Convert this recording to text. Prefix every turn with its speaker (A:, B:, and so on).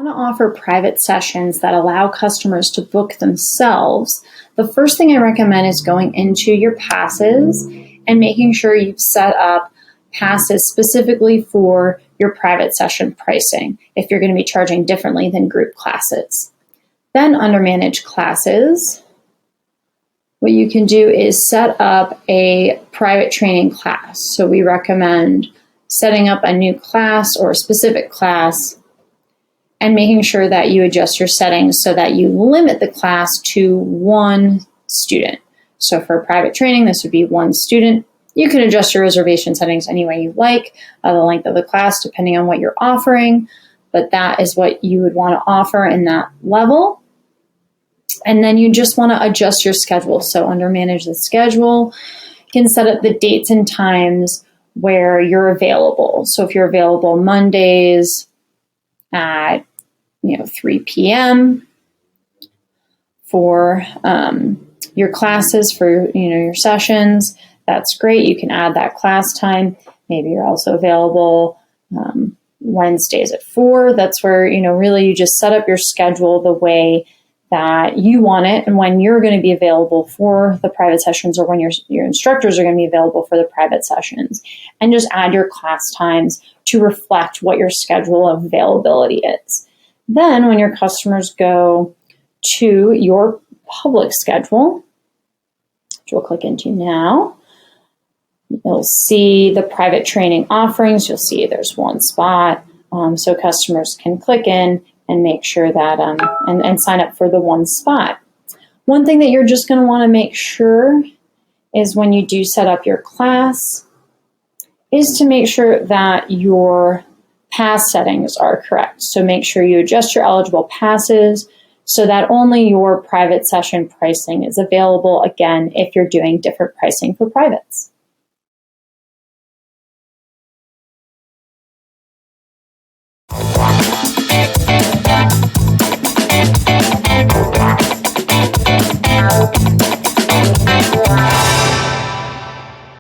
A: Want to offer private sessions that allow customers to book themselves, the first thing I recommend is going into your passes and making sure you've set up passes specifically for your private session pricing if you're going to be charging differently than group classes. Then under Manage Classes, what you can do is set up a private training class. So we recommend setting up a new class or a specific class and making sure that you adjust your settings so that you limit the class to one student. So for private training, this would be one student. You can adjust your reservation settings any way you like, the length of the class, depending on what you're offering, but that is what you would want to offer in that level. And then you just want to adjust your schedule. So under Manage the Schedule, you can set up the dates and times where you're available. So if you're available Mondays at 3 p.m. for your classes, for your sessions, that's great. You can add that class time. Maybe you're also available Wednesdays at 4. That's where really you just set up your schedule the way that you want it and when you're going to be available for the private sessions or when your instructors are going to be available for the private sessions, and just add your class times to reflect what your schedule of availability is. Then when your customers go to your public schedule, which we'll click into now, you'll see the private training offerings. You'll see there's one spot, so customers can click in and make sure that, and sign up for the one spot. One thing that you're just going to want to make sure is when you do set up your class is to make sure that your pass settings are correct. So make sure you adjust your eligible passes so that only your private session pricing is available, again, if you're doing different pricing for privates.